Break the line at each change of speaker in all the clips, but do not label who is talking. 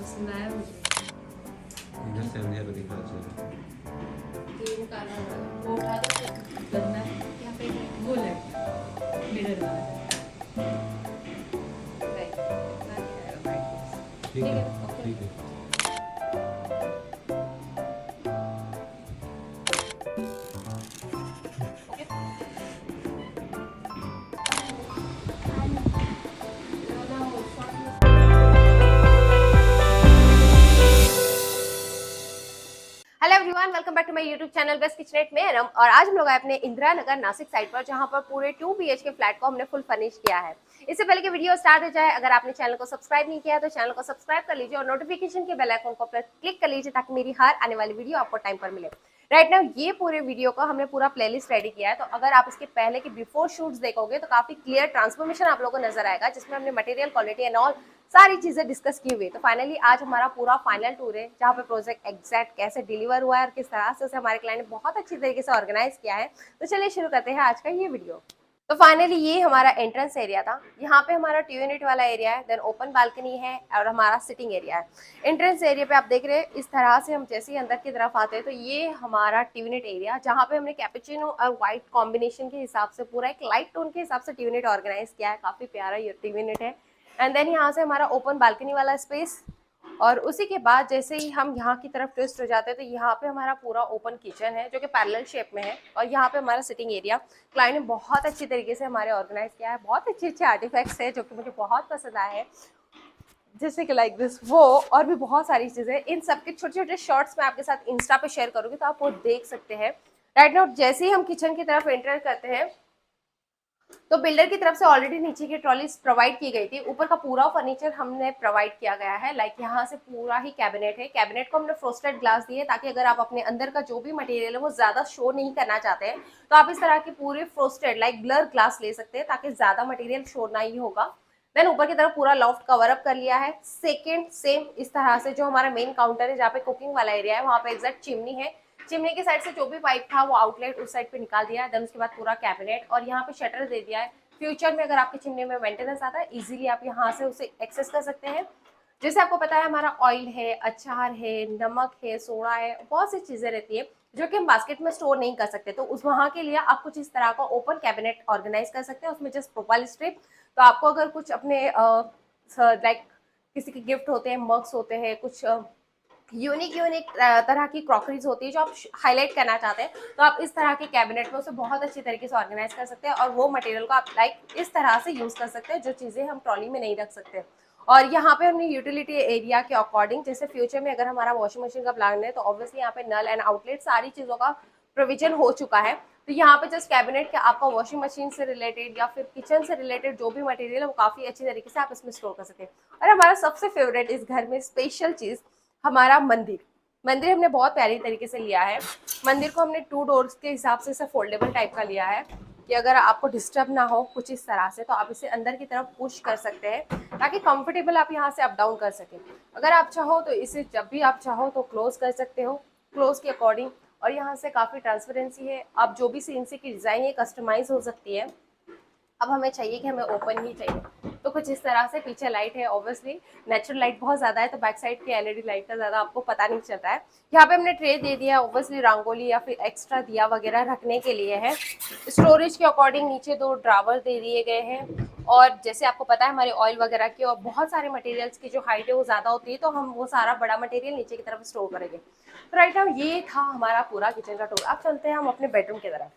पसंद आया मुझे।
इधर से अंधेरा दिखा चलो।
ये वो काला वाला वो उठा दो तो गंदा है। यहाँ पे वो लग मिरर वाला राइट इतना नहीं आएगा ब्राइटनेस।
ठीक
ठीक
है,
है ओके।
ठीक है।
Okay hello everyone, welcome back to my YouTube channel best kitchenette में एनम। और आज हम लोग आए अपने इंदिरा नगर नासिक साइड पर, जहां पर पूरे 2 BHK फ्लैट को हमने फुल फर्निश किया है। इससे पहले कि वीडियो स्टार्ट हो जाए, अगर आपने चैनल को सब्सक्राइब नहीं किया तो चैनल को सब्सक्राइब कर लीजिए और नोटिफिकेशन के बेल आइकन को क्लिक कर लीजिए ताकि मेरी हर आने वाली वीडियो आपको टाइम पर मिले। राइट नाउ ये पूरे वीडियो को हमने पूरा प्लेलिस्ट रेडी किया है, तो अगर आप इसके पहले के बिफोर शूट्स देखोगे तो काफी क्लियर ट्रांसफॉर्मेशन आप लोगों को नजर आएगा, जिसमें हमने मटेरियल क्वालिटी एंड ऑल सारी चीजें डिस्कस की हुई। तो फाइनली आज हमारा पूरा फाइनल टूर है, जहाँ पे प्रोजेक्ट एग्जैक्ट कैसे डिलीवर हुआ है और किस तरह से उसे हमारे क्लाइंट ने बहुत अच्छी तरीके से ऑर्गेनाइज किया है। तो चलिए शुरू करते हैं आज का ये वीडियो। तो फाइनली ये हमारा एंट्रेंस एरिया था। यहाँ पे हमारा 2 यूनिट वाला एरिया है, देन ओपन बालकनी है और हमारा सिटिंग एरिया है। एंट्रेंस एरिया पे आप देख रहे हैं, इस तरह से हम जैसे ही अंदर की तरफ आते हैं तो ये हमारा 2 यूनिट एरिया, जहाँ पे हमने कैपुचिनो और व्हाइट कॉम्बिनेशन के हिसाब से पूरा एक लाइट टोन के हिसाब से 2 यूनिट ऑर्गेनाइज किया है। काफी प्यारा ये 2 यूनिट है। एंड देन यहाँ से हमारा ओपन बालकनी वाला स्पेस, और उसी के बाद जैसे ही हम यहाँ की तरफ ट्विस्ट हो जाते हैं तो यहाँ पे हमारा पूरा ओपन किचन है जो कि पैरेलल शेप में है, और यहाँ पे हमारा सिटिंग एरिया क्लाइंट ने बहुत अच्छी तरीके से हमारे ऑर्गेनाइज किया है। बहुत अच्छे अच्छे आर्टिफैक्ट्स है जो कि मुझे बहुत पसंद आए हैं, जैसे कि लाइक दिस वो और भी बहुत सारी चीजें। इन सबके छोटे छोटे शॉर्ट्स मैं आपके साथ इंस्टा पे शेयर करूंगी तो आप वो देख सकते हैं। राइट नाउ जैसे ही हम किचन की तरफ एंटर करते हैं तो बिल्डर की तरफ से ऑलरेडी नीचे की ट्रॉलीज प्रोवाइड की गई थी, ऊपर का पूरा फर्नीचर हमने प्रोवाइड किया गया है। लाइक यहाँ से पूरा ही कैबिनेट है। कैबिनेट को हमने फ्रोस्टेड ग्लास दिए ताकि अगर आप अपने अंदर का जो भी मटेरियल है वो ज्यादा शो नहीं करना चाहते हैं तो आप इस तरह की पूरी फ्रोस्टेड लाइक ब्लर ग्लास ले सकते हैं ताकि ज्यादा मटेरियल शो नहीं होगा। देन ऊपर की तरफ पूरा लॉफ्ट कवर अप कर लिया है। सेकेंड सेम इस तरह से जो हमारा मेन काउंटर है जहाँ पे कुकिंग वाला एरिया है, वहाँ पे एग्जैक्ट चिमनी है। चिमनी की साइड से जो भी पाइप था वो आउटलेट उस साइड पे निकाल दिया है। देन उसके बाद पूरा कैबिनेट और यहाँ पे शटर दे दिया है। फ्यूचर में अगर आपके चिमनी में मेंटेनेंस आता है, इजीली आप यहाँ से उसे एक्सेस कर सकते हैं। जैसे आपको पता है हमारा ऑयल है, अचार है, नमक है, सोडा है, बहुत सी चीजें रहती है जो कि हम बास्केट में स्टोर नहीं कर सकते। तो उस वहां के लिए आप कुछ इस तरह का ओपन कैबिनेट ऑर्गेनाइज कर सकते हैं, उसमें जस्ट प्रोफाइल स्ट्रिप। तो आपको अगर कुछ अपने लाइक किसी के गिफ्ट होते हैं, मग्स होते हैं, कुछ यूनिक यूनिक तरह की क्रॉकरीज होती है जो आप हाईलाइट करना चाहते हैं, तो आप इस तरह के कैबिनेट में उसे बहुत अच्छी तरीके से ऑर्गेनाइज कर सकते हैं और वो मटेरियल को आप लाइक इस तरह से यूज कर सकते हैं जो चीजें हम ट्रॉली में नहीं रख सकते। और यहाँ पे हमने यूटिलिटी एरिया के अकॉर्डिंग, जैसे फ्यूचर में अगर हमारा वॉशिंग मशीन का प्लान है तो ऑब्वियसली यहाँ पे नल एंड आउटलेट सारी चीजों का प्रोविजन हो चुका है। तो यहाँ पे जस्ट कैबिनेट के आपका वॉशिंग मशीन से रिलेटेड या फिर किचन से रिलेटेड जो भी मटेरियल है वो काफी अच्छी तरीके से आप इसमें स्टोर कर सकते हैं। और हमारा सबसे फेवरेट इस घर में स्पेशल चीज हमारा मंदिर। मंदिर हमने बहुत प्यारी तरीके से लिया है। मंदिर को हमने 2 डोर्स के हिसाब से इसे फोल्डेबल टाइप का लिया है कि अगर आपको डिस्टर्ब ना हो कुछ इस तरह से तो आप इसे अंदर की तरफ पुश कर सकते हैं ताकि कंफर्टेबल आप यहाँ से अप डाउन कर सकें। अगर आप चाहो तो इसे जब भी आप चाहो तो क्लोज कर सकते हो क्लोज के अकॉर्डिंग। और यहाँ से काफी ट्रांसपेरेंसी है, आप जो भी सीएनसी की डिजाइन है कस्टमाइज हो सकती है। अब हमें चाहिए कि हमें ओपन ही चाहिए तो कुछ इस तरह से पीछे लाइट है। ऑब्वियसली नेचुरल लाइट बहुत ज्यादा है तो बैक साइड की एलईडी लाइट का ज्यादा आपको पता नहीं चलता है। यहाँ पे हमने ट्रे दे दिया, ऑब्वियसली रंगोली या फिर एक्स्ट्रा दिया वगैरह रखने के लिए है। स्टोरेज के अकॉर्डिंग नीचे 2 ड्रावर दे दिए गए हैं। और जैसे आपको पता है हमारे ऑयल वगैरह की और बहुत सारे मटेरियल्स की जो हाइट है वो ज्यादा होती है, तो हम वो सारा बड़ा मटेरियल नीचे की तरफ स्टोर करेंगे। तो राइट नाउ ये था हमारा पूरा किचन का टूर। अब चलते हैं हम अपने बेडरूम की तरफ।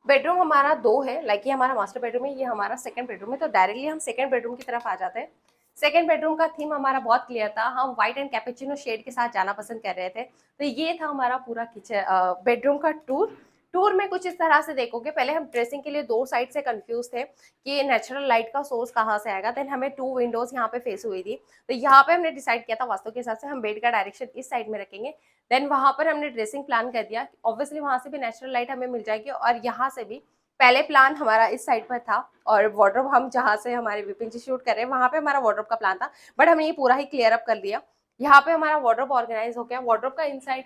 बेडरूम हमारा 2 है, लाइक ये हमारा मास्टर बेडरूम है, ये हमारा सेकंड बेडरूम है। तो डायरेक्टली हम सेकंड बेडरूम की तरफ आ जाते हैं। सेकंड बेडरूम का थीम हमारा बहुत क्लियर था, हम व्हाइट एंड कैपेचिनो शेड के साथ जाना पसंद कर रहे थे। तो ये था हमारा पूरा किचन बेडरूम का टूर। टूर में कुछ इस तरह से देखोगे, पहले हम ड्रेसिंग के लिए 2 साइड से कंफ्यूज थे कि नेचुरल लाइट का सोर्स कहाँ से आएगा। देन हमें 2 विंडोज यहाँ पे फेस हुई थी, तो यहाँ पे हमने डिसाइड किया था वास्तु के हिसाब से हम बेड का डायरेक्शन इस साइड में रखेंगे। देन वहां पर हमने ड्रेसिंग प्लान कर दिया, ऑब्वियसली वहां से भी नेचुरल लाइट हमें मिल जाएगी और यहाँ से भी। पहले प्लान हमारा इस साइड पर था और वार्डरोब हम जहाँ से हमारे विपिन शूट कर रहे हैं वहां पे हमारा वार्डरोब का प्लान था, बट हमने ये पूरा ही क्लियर अप कर लिया। यहाँ पे हमारा वार्डरोब ऑर्गेनाइज हो गया। वार्डरोब का इनसाइड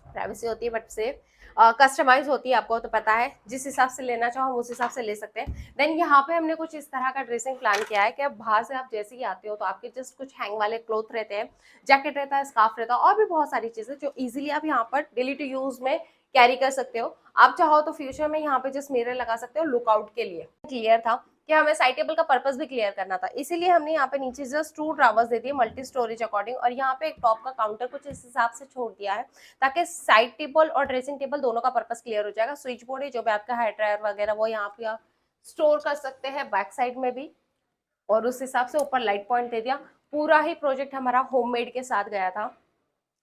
प्राइवेसी होती है बट सेफ। कस्टमाइज होती है, आपको तो पता है, जिस हिसाब से लेना चाहो हम उस हिसाब से ले सकते हैं। देन यहाँ पे हमने कुछ इस तरह का ड्रेसिंग प्लान किया है कि अब बाहर से आप जैसे ही आते हो तो आपके जस्ट कुछ हैंग वाले क्लोथ रहते हैं, जैकेट रहता है, स्कार्फ रहता है और भी बहुत सारी चीजें जो इजीली आप यहाँ पर डेली टू यूज में कैरी कर सकते हो। आप चाहो तो फ्यूचर में यहाँ पे जस्ट मिरर लगा सकते हो लुकआउट के लिए। क्लियर था कि हमें साइड टेबल का पर्पस भी क्लियर करना था, इसीलिए हमने यहाँ पे नीचे जस्ट 2 ड्रावर्स दे दिए मल्टी स्टोरेज अकॉर्डिंग, और यहाँ पे एक टॉप का काउंटर कुछ इस हिसाब से छोड़ दिया है ताकि साइड टेबल और ड्रेसिंग टेबल दोनों का पर्पस क्लियर हो जाएगा। स्विच बोर्ड है जो भी आपका हेयर ड्रायर वगैरह वो यहाँ पे आप स्टोर कर सकते हैं बैक साइड में भी, और उस हिसाब से ऊपर लाइट पॉइंट दे दिया। पूरा ही प्रोजेक्ट हमारा होममेड के साथ गया था,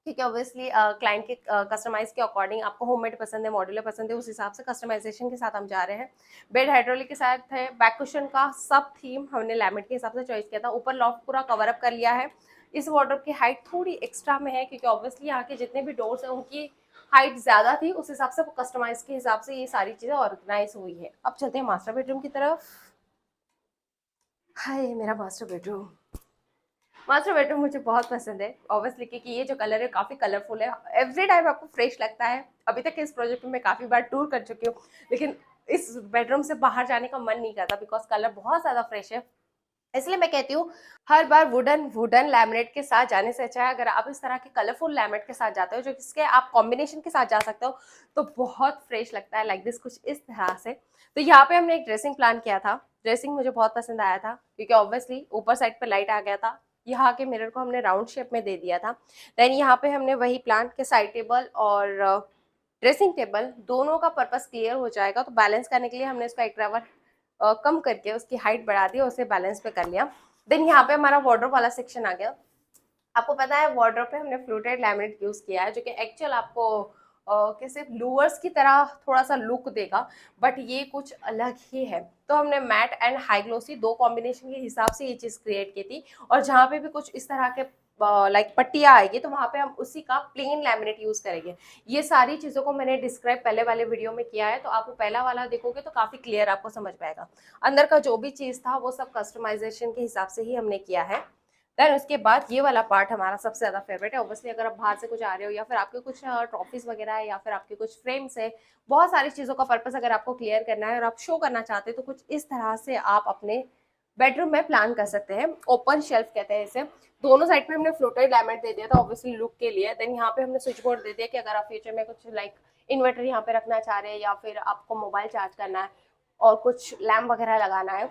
ठीक है। ऑब्वियसली क्लाइंट के कस्टमाइज के अकॉर्डिंग, आपको होममेड पसंद है, मॉड्यूलर पसंद है, उस हिसाब से कस्टमाइजेशन के साथ हम जा रहे हैं। बेड हाइड्रोलिक के साथ है, बैक कुशन का सब थीम हमने लैमिनेट के हिसाब से चॉइस किया था। ऊपर लॉफ्ट पूरा कवर अप कर लिया है। इस वार्डरोब की हाइट थोड़ी एक्स्ट्रा में है क्योंकि ऑब्वियसली यहाँ के जितने भी डोर्स हैं उनकी हाइट ज्यादा थी, उस हिसाब से कस्टमाइज के हिसाब से ये सारी चीजें ऑर्गेनाइज हुई है। अब चलते हैं मास्टर बेडरूम की तरफ। हाय मेरा मास्टर बेडरूम, मास्टर बेडरूम मुझे बहुत पसंद है ऑब्वियसली क्योंकि ये जो कलर है काफ़ी कलरफुल है, एवरी टाइम आपको फ्रेश लगता है। अभी तक इस प्रोजेक्ट में मैं काफ़ी बार टूर कर चुकी हूँ, लेकिन इस बेडरूम से बाहर जाने का मन नहीं करता बिकॉज कलर बहुत ज़्यादा फ्रेश है। इसलिए मैं कहती हूँ हर बार वुडन लैमिनेट के साथ जाने से अच्छा है अगर आप इस तरह के कलरफुल लैमिनेट के साथ जाते हो जो इसके आप कॉम्बिनेशन के साथ जा सकते हो तो बहुत फ्रेश लगता है, लाइक दिस कुछ इस तरह से। तो यहाँ पे हमने एक ड्रेसिंग प्लान किया था, ड्रेसिंग मुझे बहुत पसंद आया था क्योंकि ऑब्वियसली ऊपर साइड पे लाइट आ गया था। यहाँ के मिरर को हमने राउंड शेप में दे दिया था। देन यहाँ पे हमने वही प्लान के साइड टेबल और ड्रेसिंग टेबल दोनों का पर्पस क्लियर हो जाएगा, तो बैलेंस करने के लिए हमने इसका एक ड्रावर कम करके उसकी हाइट बढ़ा दी और उसे बैलेंस पे कर लिया। देन यहाँ पे हमारा वार्डरोब वाला सेक्शन आ गया। आपको पता है वार्डरोब पे हमने फ्लूटेड लैमिनेट यूज किया है जो कि एक्चुअल आपको कैसे लूवर्स की तरह थोड़ा सा लुक देगा, बट ये कुछ अलग ही है। तो हमने मैट एंड हाई ग्लोसी दो कॉम्बिनेशन के हिसाब से ये चीज क्रिएट की थी, और जहाँ पे भी कुछ इस तरह के लाइक पट्टियाँ आएगी तो वहाँ पे हम उसी का प्लेन लैमिनेट यूज करेंगे। ये सारी चीज़ों को मैंने डिस्क्राइब पहले वाले वीडियो में किया है, तो आप वो पहला वाला देखोगे तो काफ़ी क्लियर आपको समझ पाएगा। अंदर का जो भी चीज़ था वो सब कस्टमाइजेशन के हिसाब से ही हमने किया है। देन उसके बाद ये वाला पार्ट हमारा सबसे ज़्यादा फेवरेट है। ऑब्वियसली अगर आप बाहर से कुछ आ रहे हो या फिर आपके कुछ ट्रॉफीज वगैरह है या फिर आपके कुछ फ्रेम्स है, बहुत सारी चीज़ों का पर्पस अगर आपको क्लियर करना है और आप शो करना चाहते हो तो कुछ इस तरह से आप अपने बेडरूम में प्लान कर सकते हैं। ओपन शेल्फ कहते हैं इसे। दोनों साइड पे हमने फ्लोटेड लैमिनेट दे दिया था ऑब्वियसली लुक के लिए। देन यहाँ पे हमने स्विच बोर्ड दे दिया कि अगर आप फ्यूचर में कुछ लाइक इन्वर्टर यहाँ पे रखना चाह रहे हैं या फिर आपको मोबाइल चार्ज करना है और कुछ लैम्प वगैरह लगाना है,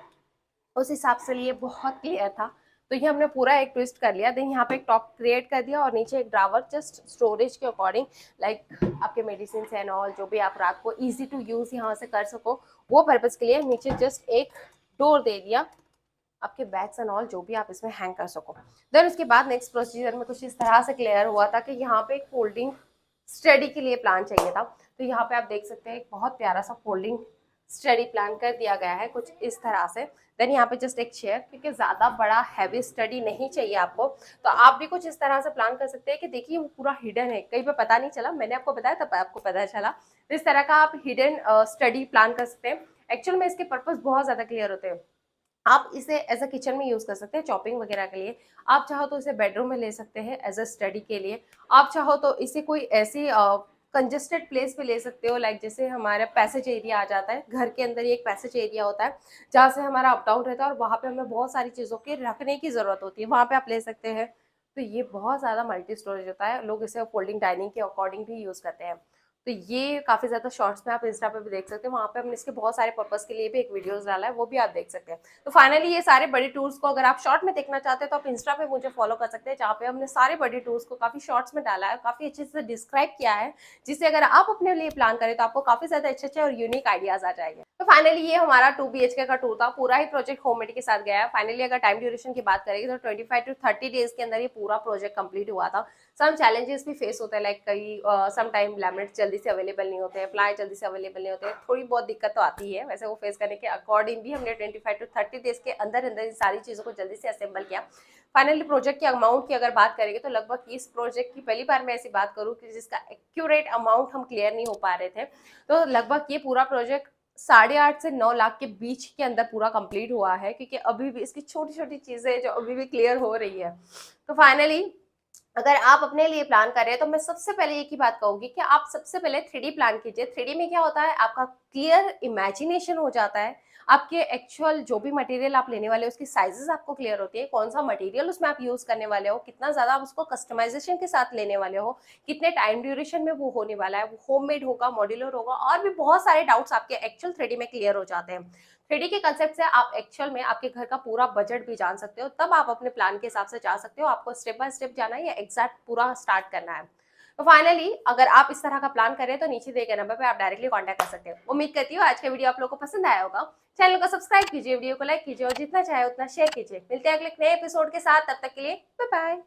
उस हिसाब से लिए बहुत क्लियर था। तो ये हमने पूरा एक ट्विस्ट कर लिया। देन यहाँ पे एक टॉप क्रिएट कर दिया और नीचे एक ड्रावर जस्ट स्टोरेज के अकॉर्डिंग, लाइक आपके मेडिसिन एंड ऑल जो भी आप रात को इजी टू यूज यहाँ से कर सको वो पर्पज के लिए नीचे जस्ट एक डोर दे दिया, आपके बैग्स एंड ऑल जो भी आप इसमें हैंग कर सको। देन उसके बाद नेक्स्ट प्रोसीजर में कुछ इस तरह से क्लियर हुआ था कि यहाँ पे एक फोल्डिंग स्टडी के लिए प्लान चाहिए था। तो यहाँ पे आप देख सकते हैं एक बहुत प्यारा सा फोल्डिंग स्टडी प्लान कर दिया गया है कुछ इस तरह से। देन यहाँ पे जस्ट एक चेयर, क्योंकि ज़्यादा बड़ा हैवी स्टडी नहीं चाहिए आपको, तो आप भी कुछ इस तरह से प्लान कर सकते हैं कि देखिए वो पूरा हिडन है, कहीं पे पता नहीं चला, मैंने आपको बताया तब आपको पता चला। तो इस तरह का आप हिडन स्टडी प्लान कर सकते हैं। एक्चुअल में इसके पर्पज बहुत ज़्यादा क्लियर होते हैं। आप इसे एज अ किचन में यूज़ कर सकते हैं चॉपिंग वगैरह के लिए, आप चाहो तो इसे बेडरूम में ले सकते हैं एज अ स्टडी के लिए, आप चाहो तो इसे कोई ऐसी कंजेस्टेड प्लेस पे ले सकते हो, लाइक जैसे हमारा पैसेज एरिया आ जाता है, घर के अंदर ही एक पैसेज एरिया होता है जहाँ से हमारा अप डाउन रहता है और वहाँ पे हमें बहुत सारी चीज़ों के रखने की ज़रूरत होती है, वहाँ पे आप ले सकते हैं। तो ये बहुत ज़्यादा मल्टी स्टोरेज होता है, लोग इसे फोल्डिंग डाइनिंग के अकॉर्डिंग भी यूज़ करते हैं। तो ये काफ़ी ज़्यादा शॉर्ट्स में आप इंस्टा पे भी देख सकते हैं, वहाँ पे हमने इसके बहुत सारे पर्पस के लिए भी एक वीडियोस डाला है, वो भी आप देख सकते हैं। तो फाइनली ये सारे बड़े टूर्स को अगर आप शॉर्ट में देखना चाहते हैं तो आप इंस्टा पे मुझे फॉलो कर सकते हैं, जहाँ पे हमने सारे बड़े टूर्स को काफ़ी शॉर्ट्स में डाला है, काफ़ी अच्छे से डिस्क्राइब किया है, जिससे अगर आप अपने लिए प्लान करें तो आपको काफ़ी ज़्यादा अच्छे और यूनिक आइडियाज आ जाएंगे। तो फाइनली ये हमारा 2 BHK का टूर था, पूरा ही प्रोजेक्ट होममेड के साथ गया है। फाइनली अगर टाइम ड्यूरेशन की बात करेंगे तो 25 to 30 डेज के अंदर ये पूरा प्रोजेक्ट कंप्लीट हुआ था। सम चैलेंजेस भी फेस होते हैं, लाइक कई सम टाइम लैमिनेट जल्दी से अवेलेबल नहीं होते हैं, प्लाई जल्दी से अवेलेबल नहीं होते हैं, थोड़ी बहुत दिक्कत तो आती है। वैसे वो फेस करने के अकॉर्डिंग भी हमने 25 to 30 डेज के अंदर अंदर इन सारी चीज़ों को जल्दी से असेंबल किया। फाइनली प्रोजेक्ट की अमाउंट की अगर बात करेंगे तो लगभग इस प्रोजेक्ट की पहली बार मैं ऐसी बात करूँ कि जिसका एक्यूरेट अमाउंट हम क्लियर नहीं हो पा रहे थे, तो लगभग ये पूरा प्रोजेक्ट 8.5 से 9 लाख के बीच के अंदर पूरा कंप्लीट हुआ है, क्योंकि अभी भी इसकी छोटी छोटी चीज़ें जो अभी भी क्लियर हो रही है। तो फाइनली अगर आप अपने लिए प्लान कर रहे हैं तो मैं सबसे पहले एक ही बात कहूंगी कि आप सबसे पहले 3D प्लान कीजिए। 3D में क्या होता है, आपका क्लियर इमेजिनेशन हो जाता है, आपके एक्चुअल जो भी मटेरियल आप लेने वाले हो उसकी साइजेस आपको क्लियर होती है, कौन सा मटेरियल उसमें आप यूज करने वाले हो, कितना ज्यादा आप उसको कस्टमाइजेशन के साथ लेने वाले हो, कितने टाइम ड्यूरेशन में वो होने वाला है, वो होममेड होगा, मॉड्यूलर होगा, और भी बहुत सारे डाउट्स आपके एक्चुअल 3D में क्लियर हो जाते हैं। 3D के कंसेप्ट से आप एक्चुअल में आपके घर का पूरा बजट भी जान सकते हो, तब आप अपने प्लान के हिसाब से जा सकते हो। आपको स्टेप बाय स्टेप जाना है या एग्जैक्ट पूरा स्टार्ट करना है। तो फाइनली अगर आप इस तरह का प्लान करें तो नीचे दिए गए नंबर पे आप डायरेक्टली कांटेक्ट कर सकते हो। उम्मीद करती हूँ आज का वीडियो आप लोगों को पसंद आया होगा। चैनल को सब्सक्राइब कीजिए, वीडियो को लाइक कीजिए और जितना चाहे उतना शेयर कीजिए। मिलते हैं अगले नए एपिसोड के साथ, तब तक के लिए बाय बाय।